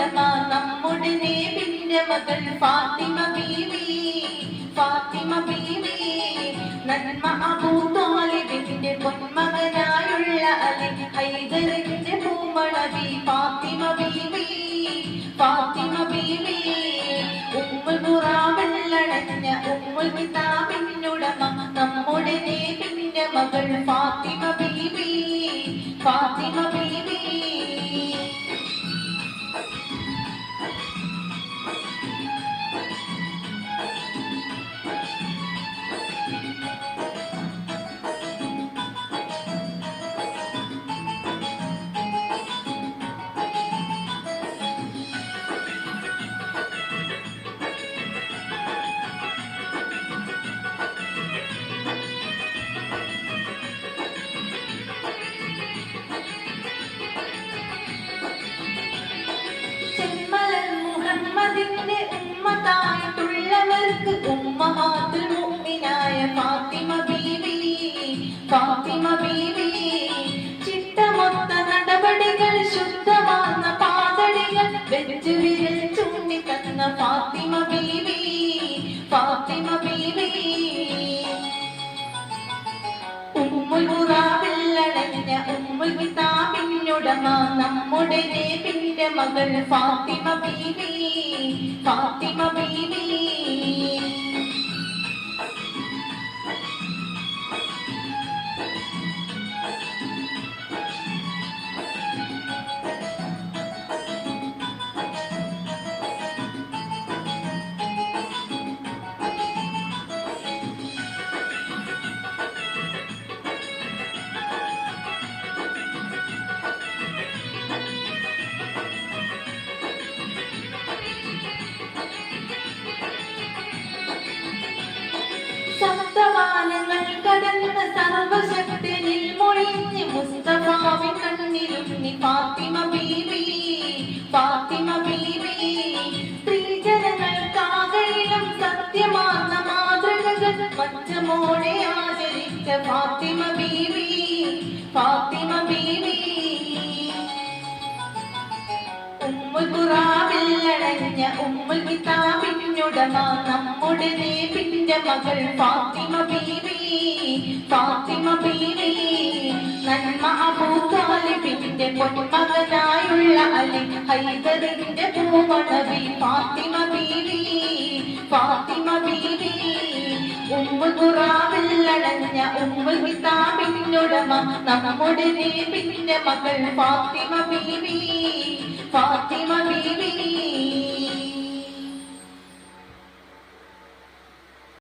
പിന്നുടമ നമ്മുടെ നബിന്റെ മകൾ ഫാത്തിമ ബീവി. ഫാത്തിമ ബീവി നന്മ അബൂ ത്വാലിബിന്റെ പൊന്മകനായുള്ള അലി ഹൈദറിന്റെ പൂമണവി ഫാത്തിമ ബീവി. ഫാത്തിമ ബീവി ഉമ്മുൽ ഖുറാവല്ലണഞ്ഞ ഉമ്മുൽ കിതാബിന്നുടമ നമ്മുടെ നബിന്റെ മകൾ ഫാത്തിമ ബീവി. ഫാത്തിമ ബീവി മുഹമ്മദിന്റെ ഉമ്മത്തായിട്ടുള്ളവർക്ക് ഉമ്മഹാത്തുൽ മുഅ്മിനായ ഫാത്തിമ ബീവി. ഫാത്തിമ ബീവി ചിട്ടമൊത്ത നടപടികൾ ശുദ്ധമാർന്ന പാതടികൾ വെച്ച് വിരൽ ചൂണ്ടി തന്ന ഫാത്തിമ ബീവി. ഫാത്തിമ ബീവി ഉമ്മുൽ ഖുറാവില്ലണഞ്ഞ ഉമ്മുൽ കിതാബിന്നുടമ നമ്മുടെ നബിന്റെ മകൾ ഫാത്തിമ ബീവി. ഫാത്തിമ ബീവി സപ്തവാനങ്ങൾ കടന്ന സർവശക്തനിൽ മൊഴിഞ്ഞ് മുസ്തഫാവിൻ കണ്ണിലുണ്ണി ഫാത്തിമ ബീവി. ഫാത്തിമ ബീവി സ്ത്രീജനങ്ങൾക്കാകയിലും സത്യമാർന്ന മാതൃകകൾ മച്ചമോടെ ആചരിച്ച ഫാത്തിമ ബീവി. ഫാത്തിമ ബീവി ഉമ്മുൽ ഖുറാവില്ലണഞ്ഞ ഉമ്മുൽ കിതാബിന്നുടമ നമ്മുടെ നബിന്റെ മകൾ ഫാത്തിമ ബീവി. ഫാത്തിമ ബീവി നന്മ അബൂ ത്വാലിബിന്റെ പൊന്മകനായുള്ള അലി ഹൈദറിന്റെ പൂമണവി ഫാത്തിമ ബീവി. ഫാത്തിമ ബീവി ഉമ്മുൽ ഖുറാവില്ലണഞ്ഞ ഉമ്മുൽ കിതാബിന്നുടമ നമ്മുടെ നബിന്റെ മകൾ ഫാത്തിമ ബീവി. ഫാത്തിമ ബീവി